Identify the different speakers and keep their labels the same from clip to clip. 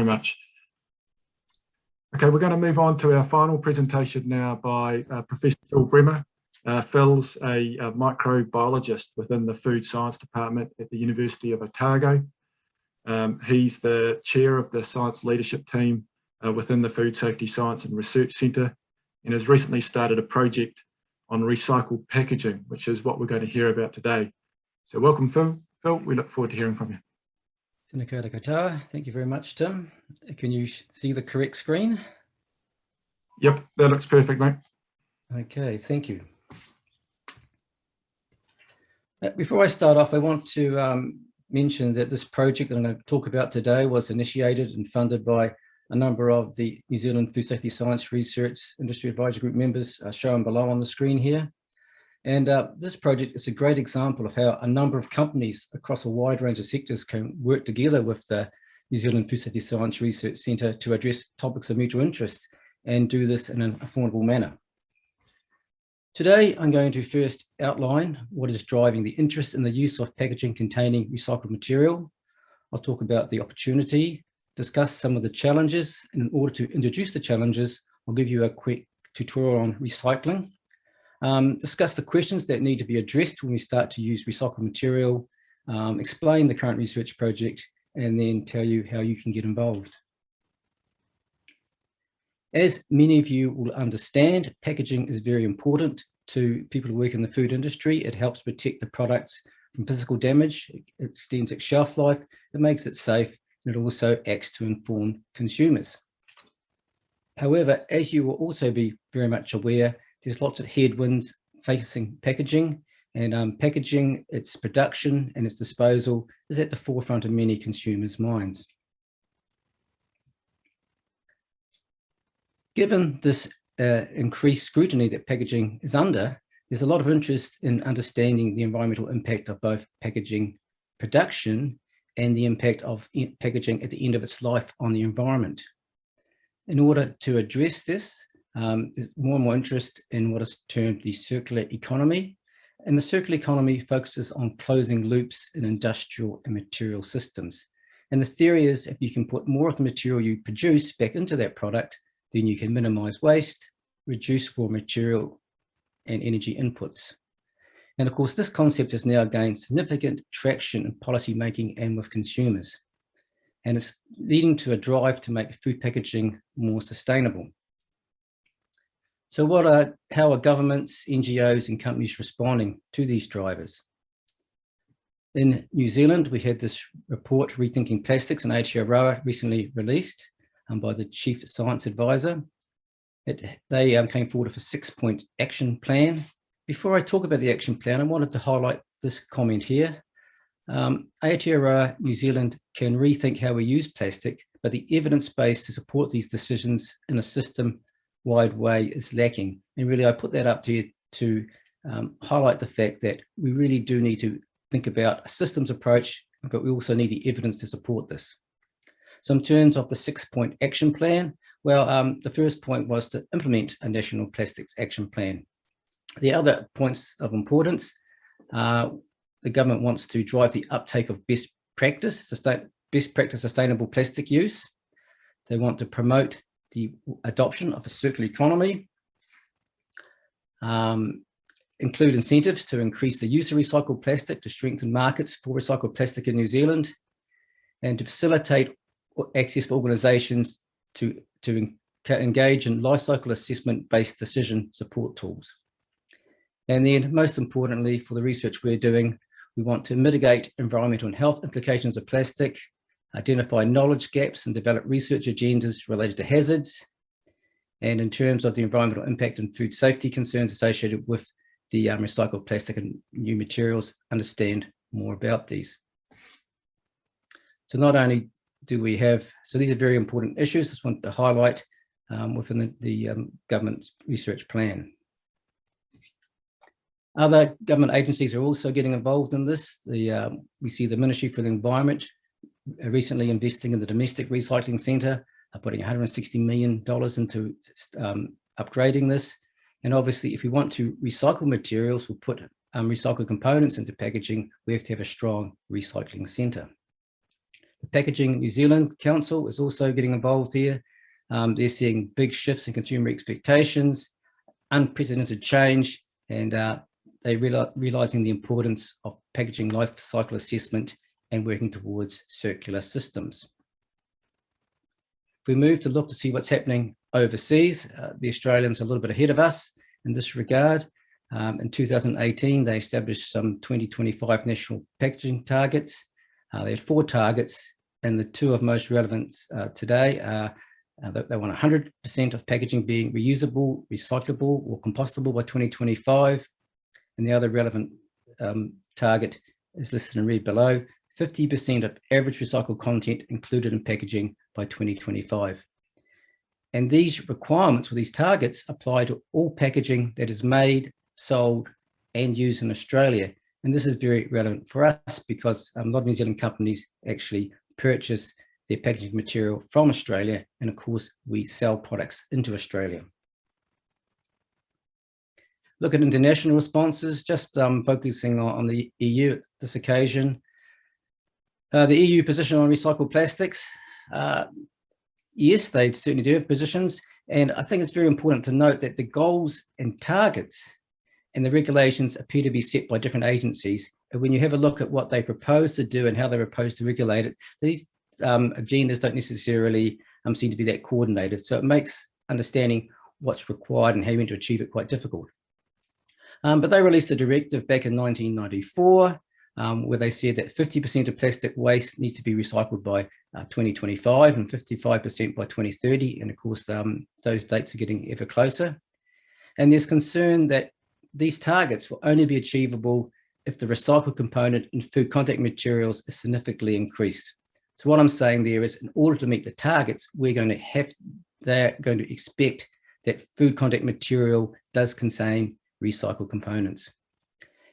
Speaker 1: very much. Okay, we're going to move on to our final presentation now by Professor Phil Bremer. Phil's a microbiologist within the Food Science Department at the University of Otago. He's the chair of the science leadership team within the Food Safety Science and Research Centre, and has recently started a project on recycled packaging, which is what we're going to hear about today. So welcome, Phil. Phil, we look forward to hearing from you.
Speaker 2: Thank you very much, Tim. Can you see the correct screen?
Speaker 1: Yep, that looks perfect, mate.
Speaker 2: Okay, thank you. Before I start off, I want to mention that this project that I'm going to talk about today was initiated and funded by a number of the New Zealand Food Safety Science Research Industry Advisory Group members shown below on the screen here. And this project is a great example of how a number of companies across a wide range of sectors can work together with the New Zealand Food Safety Science Research Centre to address topics of mutual interest and do this in an affordable manner. Today, I'm going to first outline what is driving the interest in the use of packaging containing recycled material. I'll talk about the opportunity, discuss some of the challenges, and in order to introduce the challenges, I'll give you a quick tutorial on recycling. Discuss the questions that need to be addressed when we start to use recycled material, explain the current research project, and then tell you how you can get involved. As many of you will understand, packaging is very important to people who work in the food industry. It helps protect the products from physical damage, it extends its shelf life, it makes it safe, and it also acts to inform consumers. However, as you will also be very much aware, there's lots of headwinds facing packaging, and packaging, its production and its disposal is at the forefront of many consumers' minds. Given this increased scrutiny that packaging is under, there's a lot of interest in understanding the environmental impact of both packaging production and the impact of packaging at the end of its life on the environment. In order to address this, there's more and more interest in what is termed the circular economy. And the circular economy focuses on closing loops in industrial and material systems. And the theory is if you can put more of the material you produce back into that product, then you can minimize waste, reduce raw material and energy inputs. And of course, this concept has now gained significant traction in policy making and with consumers. And it's leading to a drive to make food packaging more sustainable. So how are governments, NGOs and companies responding to these drivers? In New Zealand, we had this report, Rethinking Plastics, and Aotearoa recently released by the Chief Science Advisor. They came forward with a 6-point action plan. Before I talk about the action plan, I wanted to highlight this comment here. Aotearoa, New Zealand can rethink how we use plastic, but the evidence base to support these decisions in a system-wide way is lacking. And really, I put that up to you to highlight the fact that we really do need to think about a systems approach, but we also need the evidence to support this. So in terms of the 6-point action plan, well, the first point was to implement a national plastics action plan. The other points of importance, the government wants to drive the uptake of best practice sustainable plastic use. They want to promote the adoption of a circular economy, include incentives to increase the use of recycled plastic to strengthen markets for recycled plastic in New Zealand, and to facilitate access for organisations to engage in life cycle assessment-based decision support tools. And then, most importantly, for the research we're doing, we want to mitigate environmental and health implications of plastic, identify knowledge gaps and develop research agendas related to hazards. And in terms of the environmental impact and food safety concerns associated with the recycled plastic and new materials, understand more about these. So not only do we have, so these are very important issues I just want to highlight within the government's research plan. Other government agencies are also getting involved in this. We see the Ministry for the Environment recently investing in the Domestic Recycling Centre, putting $160 million into upgrading this. And obviously, if we want to recycle materials, we'll put recycled components into packaging, we have to have a strong recycling centre. The Packaging New Zealand Council is also getting involved here. They're seeing big shifts in consumer expectations, unprecedented change, and they're realizing the importance of packaging life cycle assessment and working towards circular systems. If we move to look to see what's happening overseas, the Australians are a little bit ahead of us in this regard. In 2018, they established some 2025 national packaging targets. They had 4 targets, and the 2 of most relevant today are they want 100% of packaging being reusable, recyclable, or compostable by 2025. And the other relevant target is listed in red below, 50% of average recycled content included in packaging by 2025. And these requirements or these targets apply to all packaging that is made, sold, and used in Australia. And this is very relevant for us because a lot of New Zealand companies actually purchase their packaging material from Australia, and of course we sell products into Australia. Look at international responses, just focusing on the EU at this occasion. The EU position on recycled plastics, yes, they certainly do have positions, and I think it's very important to note that the goals and targets and the regulations appear to be set by different agencies. And when you have a look at what they propose to do and how they propose to regulate it, these agendas don't necessarily seem to be that coordinated. So it makes understanding what's required and how you're going to achieve it quite difficult. But they released a directive back in 1994 where they said that 50% of plastic waste needs to be recycled by 2025 and 55% by 2030. And of course, those dates are getting ever closer. And there's concern that these targets will only be achievable if the recycled component in food contact materials is significantly increased. So what I'm saying there is, in order to meet the targets, they're going to expect that food contact material does contain recycled components.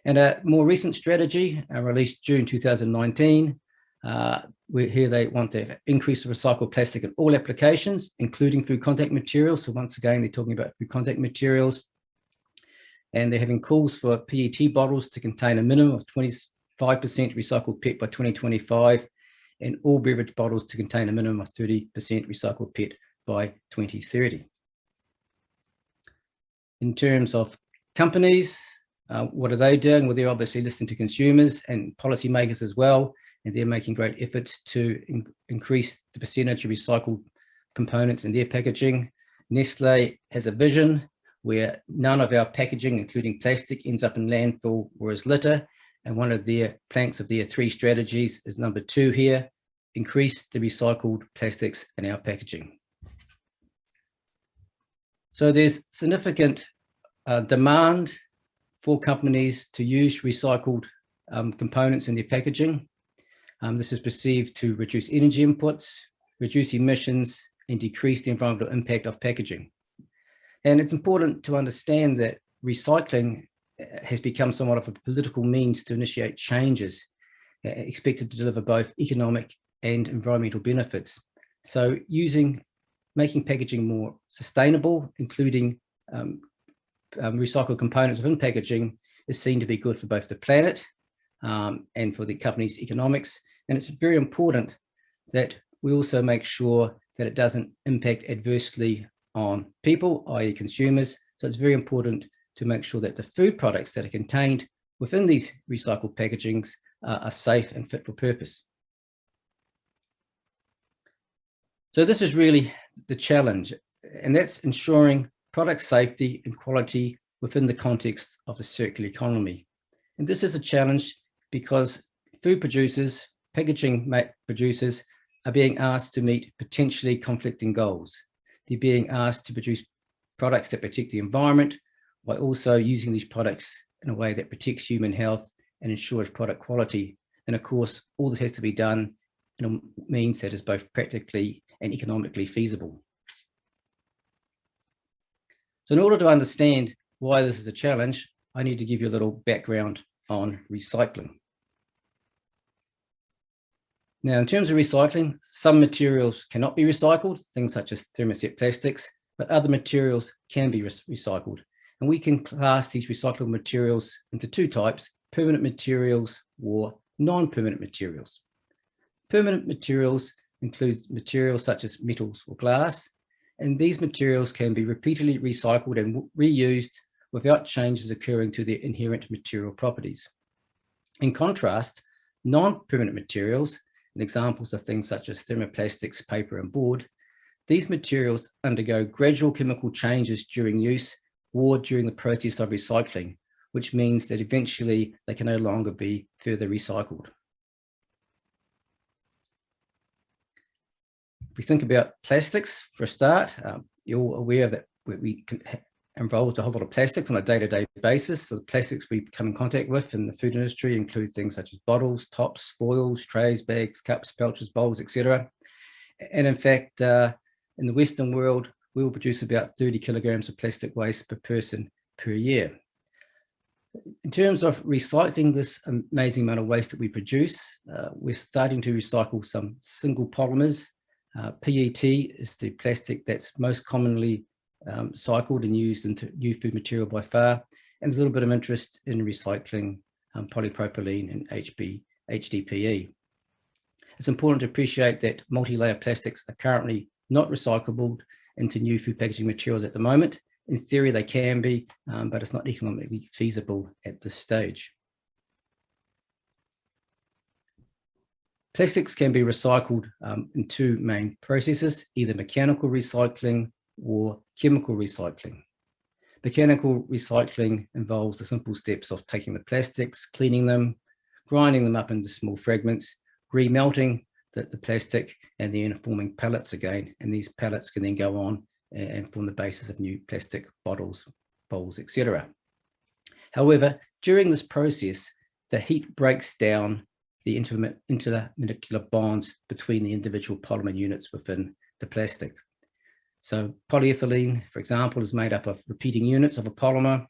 Speaker 2: And a more recent strategy released June 2019, here they want to increase the recycled plastic in all applications, including food contact materials. So once again, they're talking about food contact materials. And they're having calls for PET bottles to contain a minimum of 25% recycled PET by 2025, and all beverage bottles to contain a minimum of 30% recycled PET by 2030. In terms of companies, what are they doing? Well, they're obviously listening to consumers and policymakers as well, and they're making great efforts to increase the percentage of recycled components in their packaging. Nestle has a vision where none of our packaging, including plastic, ends up in landfill or as litter. And one of their planks of their 3 strategies is number 2 here: increase the recycled plastics in our packaging. So there's significant demand for companies to use recycled components in their packaging. This is perceived to reduce energy inputs, reduce emissions, and decrease the environmental impact of packaging. And it's important to understand that recycling has become somewhat of a political means to initiate changes expected to deliver both economic and environmental benefits. So making packaging more sustainable, including recycled components within packaging, is seen to be good for both the planet and for the company's economics. And it's very important that we also make sure that it doesn't impact adversely on people, i.e. consumers. So it's very important to make sure that the food products that are contained within these recycled packagings are safe and fit for purpose. So this is really the challenge, and that's ensuring product safety and quality within the context of the circular economy. And this is a challenge because food producers, packaging producers, are being asked to meet potentially conflicting goals. They're being asked to produce products that protect the environment while also using these products in a way that protects human health and ensures product quality. And of course, all this has to be done in a means that is both practically and economically feasible. So in order to understand why this is a challenge, I need to give you a little background on recycling. Now, in terms of recycling, some materials cannot be recycled, things such as thermoset plastics, but other materials can be recycled. And we can class these recyclable materials into 2 types: permanent materials or non-permanent materials. Permanent materials include materials such as metals or glass, and these materials can be repeatedly recycled and reused without changes occurring to their inherent material properties. In contrast, non-permanent materials, and examples are things such as thermoplastics, paper, and board, these materials undergo gradual chemical changes during use or during the process of recycling, which means that eventually they can no longer be further recycled. If we think about plastics for a start, you're all aware that we involved a whole lot of plastics on a day-to-day basis. So the plastics we come in contact with in the food industry include things such as bottles, tops, foils, trays, bags, cups, pouches, bowls, etc. And in fact, in the Western world, we will produce about 30 kilograms of plastic waste per person per year. In terms of recycling this amazing amount of waste that we produce, we're starting to recycle some single polymers. PET is the plastic that's most commonly cycled and used into new food material by far. And there's a little bit of interest in recycling polypropylene and HDPE. It's important to appreciate that multi-layer plastics are currently not recyclable into new food packaging materials at the moment. In theory, they can be, but it's not economically feasible at this stage. Plastics can be recycled in two main processes, either mechanical recycling or chemical recycling. Mechanical recycling involves the simple steps of taking the plastics, cleaning them, grinding them up into small fragments, remelting the plastic, and then forming pellets again. And these pellets can then go on and form the basis of new plastic bottles, bowls, etc. However, during this process, the heat breaks down the intermolecular bonds between the individual polymer units within the plastic. So polyethylene, for example, is made up of repeating units of a polymer,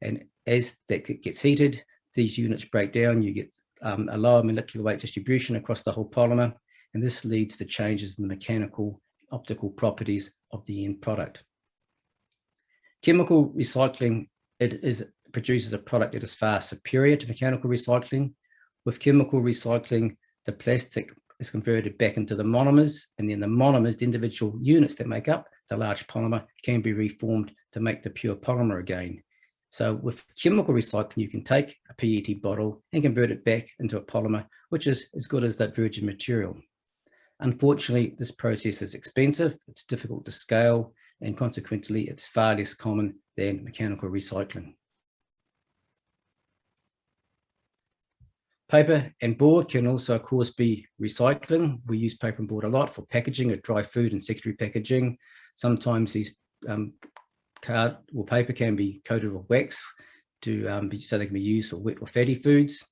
Speaker 2: and as that gets heated, these units break down. You get a lower molecular weight distribution across the whole polymer, and this leads to changes in the mechanical, optical properties of the end product. Chemical recycling produces a product that is far superior to mechanical recycling. With chemical recycling, the plastic is converted back into the monomers, and then the monomers, the individual units that make up the large polymer, can be reformed to make the pure polymer again. So with chemical recycling, you can take a PET bottle and convert it back into a polymer, which is as good as that virgin material. Unfortunately, this process is expensive, it's difficult to scale, and consequently, it's far less common than mechanical recycling. Paper and board can also, of course, be recycling. We use paper and board a lot for packaging of dry food and secondary packaging. Sometimes these card or paper can be coated with wax so they can be used for wet or fatty foods.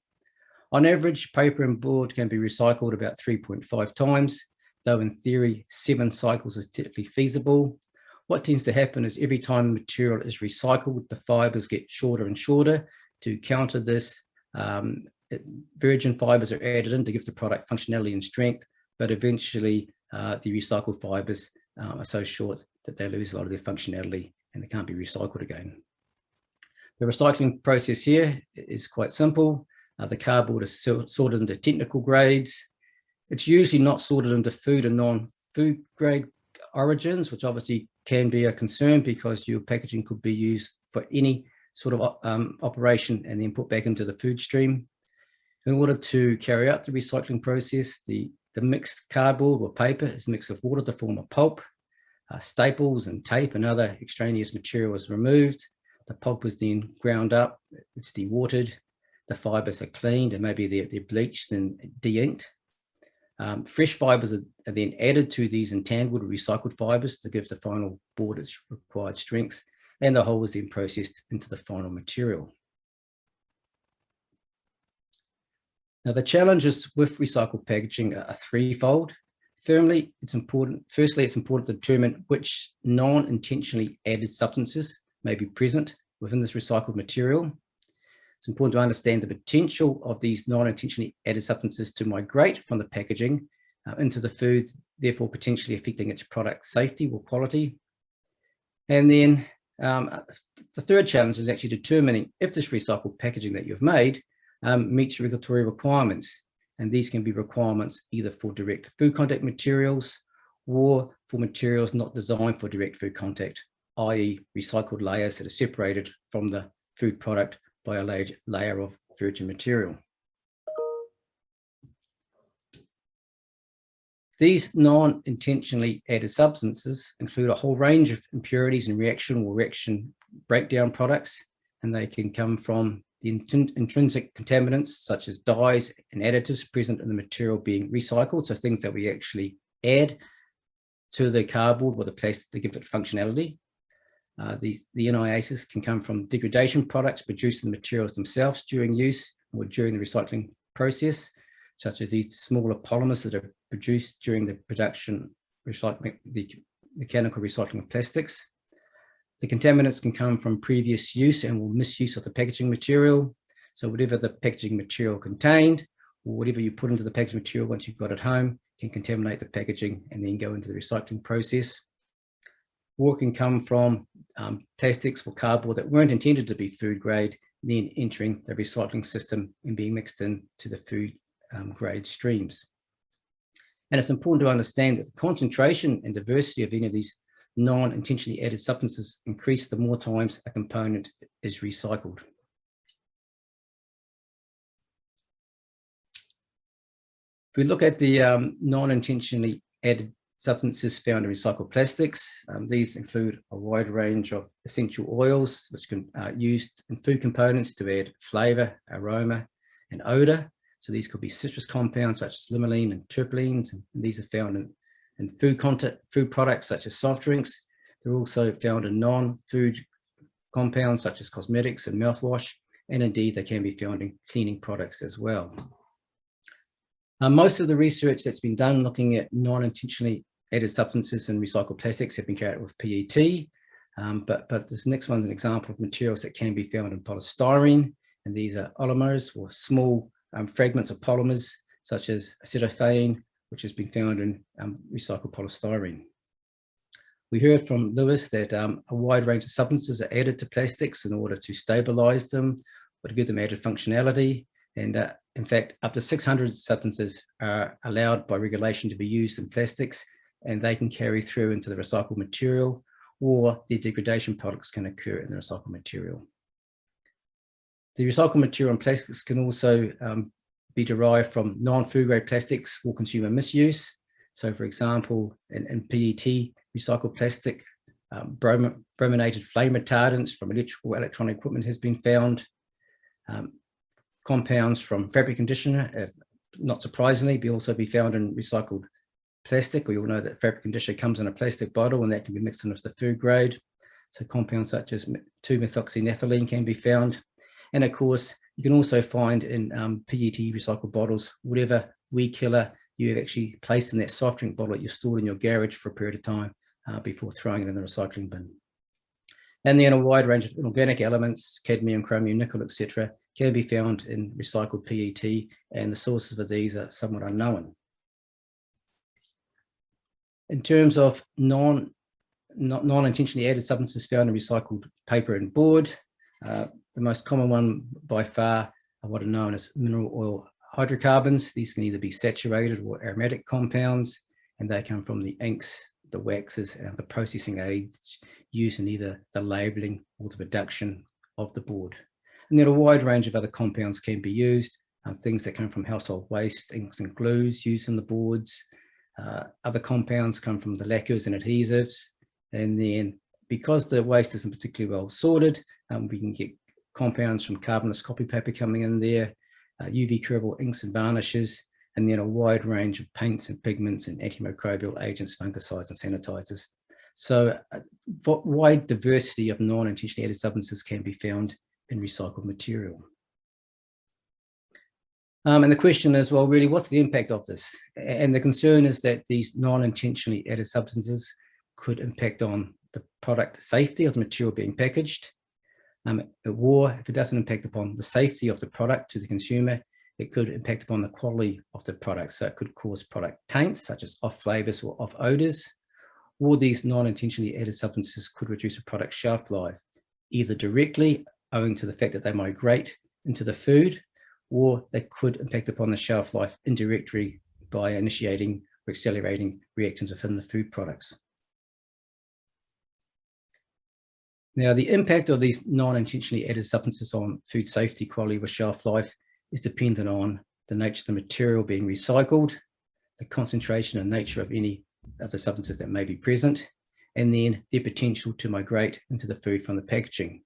Speaker 2: On average, paper and board can be recycled about 3.5 times, though in theory, 7 cycles is technically feasible. What tends to happen is every time material is recycled, the fibers get shorter and shorter. To counter this, virgin fibers are added in to give the product functionality and strength, but eventually the recycled fibers are so short that they lose a lot of their functionality and they can't be recycled again. The recycling process here is quite simple. The cardboard is sorted into technical grades. It's usually not sorted into food and non-food grade origins, which obviously can be a concern because your packaging could be used for any sort of operation and then put back into the food stream. In order to carry out the recycling process, the mixed cardboard or paper is mixed with water to form a pulp. Staples and tape and other extraneous material is removed. The pulp is then ground up, it's dewatered, the fibers are cleaned and maybe they're bleached and de-inked. Fresh fibers are then added to these entangled or recycled fibers to give the final board its required strength, and the whole is then processed into the final material. Now, the challenges with recycled packaging are threefold. Firstly, it's important to determine which non-intentionally added substances may be present within this recycled material. It's important to understand the potential of these non-intentionally added substances to migrate from the packaging into the food, therefore potentially affecting its product safety or quality. And then the third challenge is actually determining if this recycled packaging that you've made meets regulatory requirements. and these can be requirements either for direct food contact materials or for materials not designed for direct food contact, i.e. recycled layers that are separated from the food product by a layer of virgin material. These non-intentionally added substances include a whole range of impurities and reaction or reaction breakdown products, and they can come from the intrinsic contaminants such as dyes and additives present in the material being recycled, so things that we actually add to the cardboard or the plastic to give it functionality. The NIACs can come from degradation products produced in the materials themselves during use or during the recycling process, such as these smaller polymers that are produced during the production, the mechanical recycling of plastics. The contaminants can come from previous use and or misuse of the packaging material. So whatever the packaging material contained, or whatever you put into the packaging material once you've got it home, can contaminate the packaging and then go into the recycling process. Or it can come from plastics or cardboard that weren't intended to be food grade, then entering the recycling system and being mixed into the food grade streams. And it's important to understand that the concentration and diversity of any of these non-intentionally added substances increase the more times a component is recycled. If we look at the non-intentionally added substances found in recycled plastics, these include a wide range of essential oils, which can used in food components to add flavor, aroma, and odor. So these could be citrus compounds such as limonene and terpenes, and these are found in food products such as soft drinks. They're also found in non-food compounds such as cosmetics and mouthwash, and indeed they can be found in cleaning products as well. Most of the research that's been done looking at non-intentionally added substances in recycled plastics have been carried out with PET, but this next one's an example of materials that can be found in polystyrene, and these are oligomers or small fragments of polymers such as acetophanes, which has been found in recycled polystyrene. We heard from Lewis that a wide range of substances are added to plastics in order to stabilize them or to give them added functionality. And in fact, up to 600 substances are allowed by regulation to be used in plastics, and they can carry through into the recycled material, or the degradation products can occur in the recycled material. The recycled material in plastics can also be derived from non-food grade plastics for consumer misuse. So for example, in PET recycled plastic, brominated flame retardants from electrical electronic equipment has been found. Compounds from fabric conditioner, not surprisingly, will also be found in recycled plastic. We all know that fabric conditioner comes in a plastic bottle and that can be mixed in with the food grade. So compounds such as 2-methoxynethylene can be found. And of course, you can also find in PET recycled bottles, whatever weed killer you have actually placed in that soft drink bottle that you stored in your garage for a period of time before throwing it in the recycling bin. And then a wide range of inorganic elements, cadmium, chromium, nickel, etc., can be found in recycled PET, and the sources of these are somewhat unknown. In terms of non-intentionally added substances found in recycled paper and board, the most common one by far are what are known as mineral oil hydrocarbons. These can either be saturated or aromatic compounds, and they come from the inks, the waxes, and the processing aids used in either the labeling or the production of the board. And then a wide range of other compounds can be used, things that come from household waste, inks and glues used in the boards. Other compounds come from the lacquers and adhesives. And then because the waste isn't particularly well sorted, we can get compounds from carbonless copy paper coming in there, UV curable inks and varnishes, and then a wide range of paints and pigments and antimicrobial agents, fungicides and sanitizers. So a wide diversity of non-intentionally added substances can be found in recycled material. And the question is, well, really, what's the impact of this? And the concern is that these non-intentionally added substances could impact on the product safety of the material being packaged. Or if it doesn't impact upon the safety of the product to the consumer, it could impact upon the quality of the product. So it could cause product taints, such as off flavors or off odors, or these non-intentionally added substances could reduce a product's shelf life, either directly owing to the fact that they migrate into the food, or they could impact upon the shelf life indirectly by initiating or accelerating reactions within the food products. Now, the impact of these non-intentionally added substances on food safety, quality, or shelf life is dependent on the nature of the material being recycled, the concentration and nature of any of the substances that may be present, and then their potential to migrate into the food from the packaging.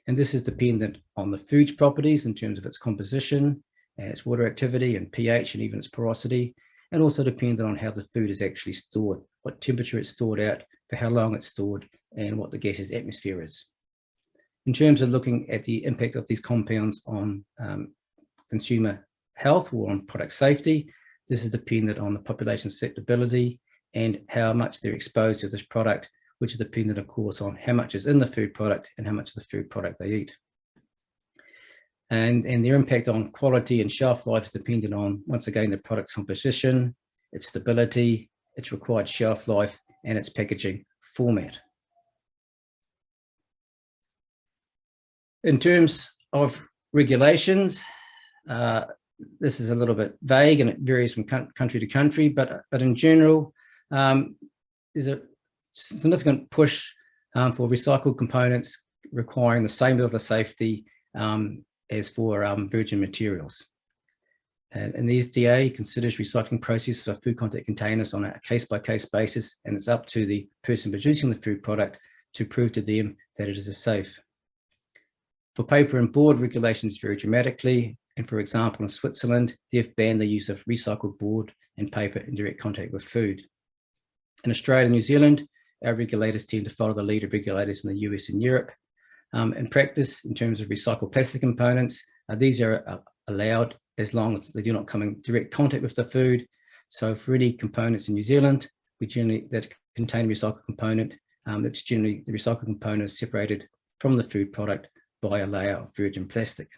Speaker 2: And this is dependent on the food's properties in terms of its composition, and its water activity and pH, and even its porosity, and also dependent on how the food is actually stored, what temperature it's stored at, for how long it's stored, and what the gas's atmosphere is. In terms of looking at the impact of these compounds on consumer health or on product safety, this is dependent on the population's susceptibility and how much they're exposed to this product, which is dependent, of course, on how much is in the food product and how much of the food product they eat. And their impact on quality and shelf life is dependent on, once again, the product's composition, its stability, its required shelf life, and its packaging format. In terms of regulations, this is a little bit vague and it varies from country to country, but in general, there's a significant push for recycled components requiring the same level of safety as for virgin materials. And the FDA considers recycling processes of food contact containers on a case-by-case basis, and it's up to the person producing the food product to prove to them that it is safe. For paper and board, regulations vary dramatically, and for example, in Switzerland, they've banned the use of recycled board and paper in direct contact with food. In Australia and New Zealand, our regulators tend to follow the lead of regulators in the US and Europe. In practice, in terms of recycled plastic components, these are allowed as long as they do not come in direct contact with the food. So for any components in New Zealand, that contain a recycled component, that's generally the recycled component is separated from the food product by a layer of virgin plastic.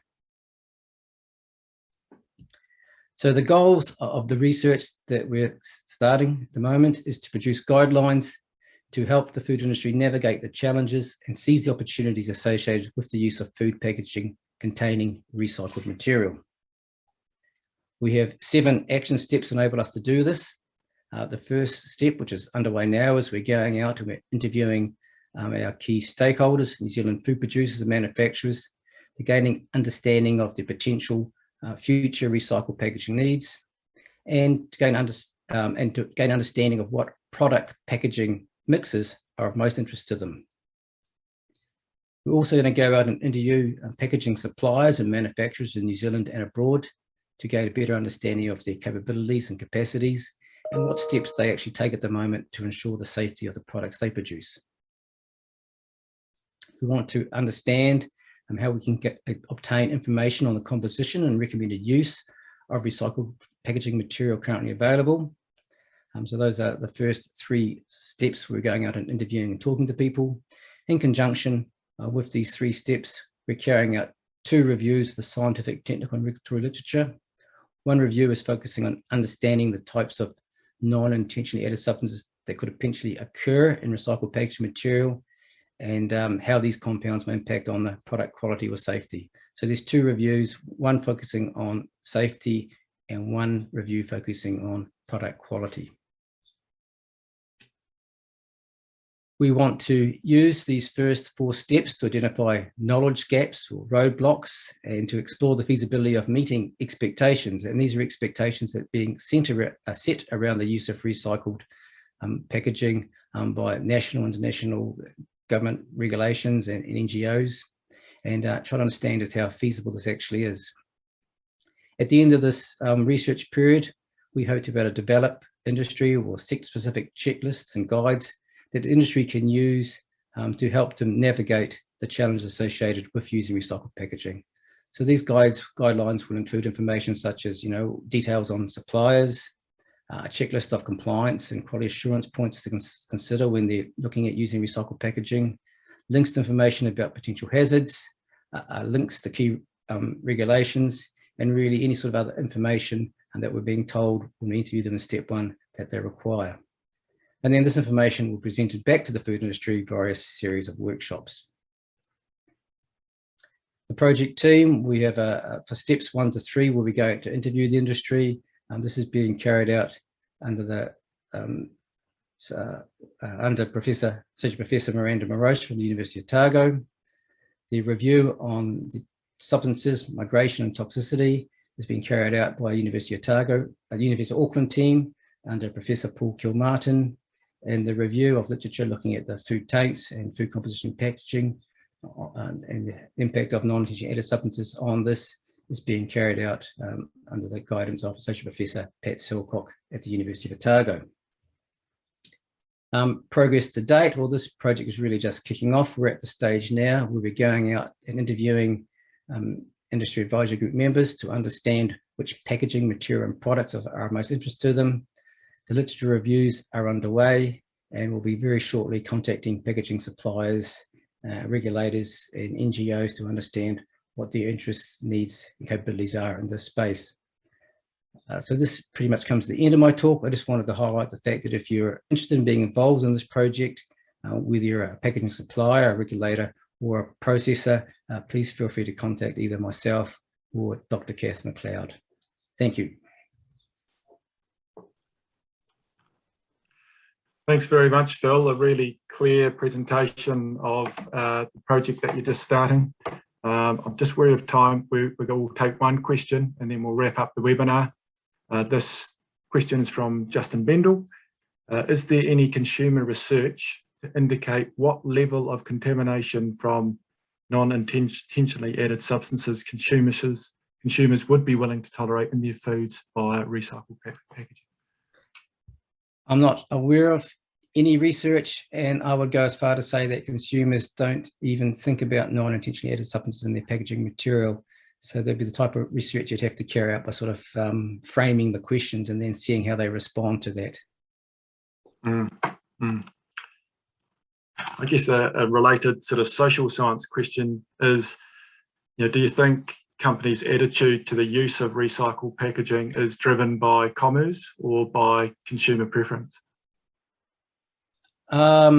Speaker 2: So the goals of the research that we're starting at the moment is to produce guidelines to help the food industry navigate the challenges and seize the opportunities associated with the use of food packaging containing recycled material. We have 7 action steps to enable us to do this. The first step, which is underway now, is we're going out and we're interviewing our key stakeholders, New Zealand food producers and manufacturers, to gaining understanding of the potential future recycled packaging needs, and to gain understanding of what product packaging mixes are of most interest to them. We're also going to go out and interview packaging suppliers and manufacturers in New Zealand and abroad to gain a better understanding of their capabilities and capacities and what steps they actually take at the moment to ensure the safety of the products they produce. We want to understand how we can obtain information on the composition and recommended use of recycled packaging material currently available. So those are the first 3 steps. We're going out and interviewing and talking to people. In conjunction with these 3 steps, we're carrying out 2 reviews of the scientific, technical, and regulatory literature. One review is focusing on understanding the types of non-intentionally added substances that could potentially occur in recycled packaging material, and how these compounds may impact on the product quality or safety. So there's 2 reviews, one focusing on safety and one review focusing on product quality. We want to use these first 4 steps to identify knowledge gaps or roadblocks and to explore the feasibility of meeting expectations. And these are expectations that are being set around the use of recycled packaging by national, international, government regulations and NGOs, and try to understand just how feasible this actually is. At the end of this research period, we hope to be able to develop industry or sector-specific checklists and guides that the industry can use to help them navigate the challenges associated with using recycled packaging. So these guidelines will include information such as, details on suppliers, a checklist of compliance and quality assurance points to consider when they're looking at using recycled packaging, links to information about potential hazards, links to key regulations, and really any sort of other information that we're being told when we interview them in step 1 that they require. And then this information will be presented back to the food industry via a series of workshops. The project team, we have for steps 1 to 3, we'll be going to interview the industry. This is being carried out under the under Associate Professor Miranda Morosh from the University of Otago. The review on the substances, migration and toxicity is being carried out by University of Otago, the University of Auckland team under Professor Paul Kilmartin, and the review of literature looking at the food tanks and food composition and packaging and the impact of non-intentionally added substances on this is being carried out under the guidance of Associate Professor Pat Silcock at the University of Otago. Progress to date, well, this project is really just kicking off. We're at the stage now where we're going out and interviewing industry advisory group members to understand which packaging material and products are of most interest to them. The literature reviews are underway, and we'll be very shortly contacting packaging suppliers, regulators and NGOs to understand what their interests, needs and capabilities are in this space. So this pretty much comes to the end of my talk. I just wanted to highlight the fact that if you're interested in being involved in this project, whether you're a packaging supplier, a regulator or a processor, please feel free to contact either myself or Dr. Kath McLeod. Thank you.
Speaker 1: Thanks very much, Phil. A really clear presentation of the project that you're just starting. I'm just wary of time. We'll take one question and then we'll wrap up the webinar. This question is from Justin Bendel. Is there any consumer research to indicate what level of contamination from non-intentionally added substances consumers would be willing to tolerate in their foods via recycled packaging?
Speaker 2: I'm not aware of any research, and I would go as far to say that consumers don't even think about non-intentionally added substances in their packaging material. So there'd be the type of research you'd have to carry out by sort of framing the questions and then seeing how they respond to that. I guess a related sort of social science question is, do you think companies' attitude to the use of recycled packaging is driven by commerce or by consumer preference? A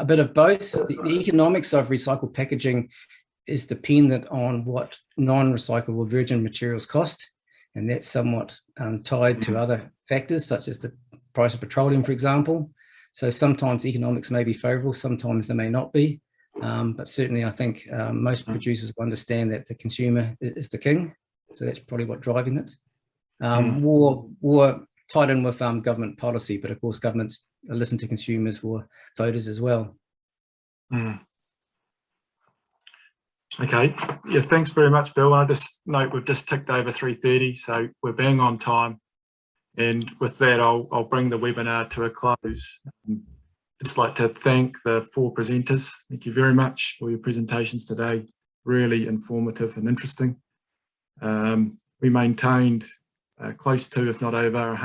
Speaker 2: bit of both. The economics of recycled packaging is dependent on what non-recyclable virgin materials cost, and that's somewhat tied to other factors such as the price of petroleum, for example. So sometimes economics may be favourable, sometimes they may not be. But certainly I think most producers will understand that the consumer is the king. So that's probably what's driving it. More tied in with government policy, but of course governments listen to consumers or voters as well.
Speaker 1: Okay, yeah, thanks very much, Phil. I just note we've just ticked over 3:30, so we're bang on time. And with that, I'll bring the webinar to a close. Just like to thank the 4 presenters. Thank you very much for your presentations today. Really informative and interesting. We maintained close to, if not over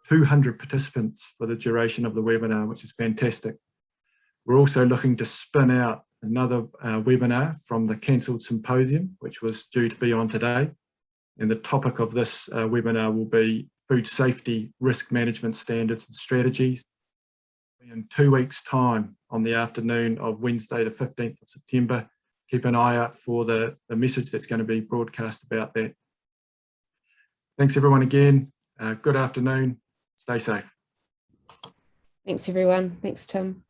Speaker 1: 200 participants for the duration of the webinar, which is fantastic. We're also looking to spin out another webinar from the cancelled symposium, which was due to be on today. And the topic of this webinar will be food safety, risk management standards and strategies. In 2 weeks' time, on the afternoon of Wednesday, the 15th of September. Keep an eye out for the message that's going to be broadcast about that. Thanks everyone again. Good afternoon. Stay safe.
Speaker 3: Thanks everyone. Thanks, Tim.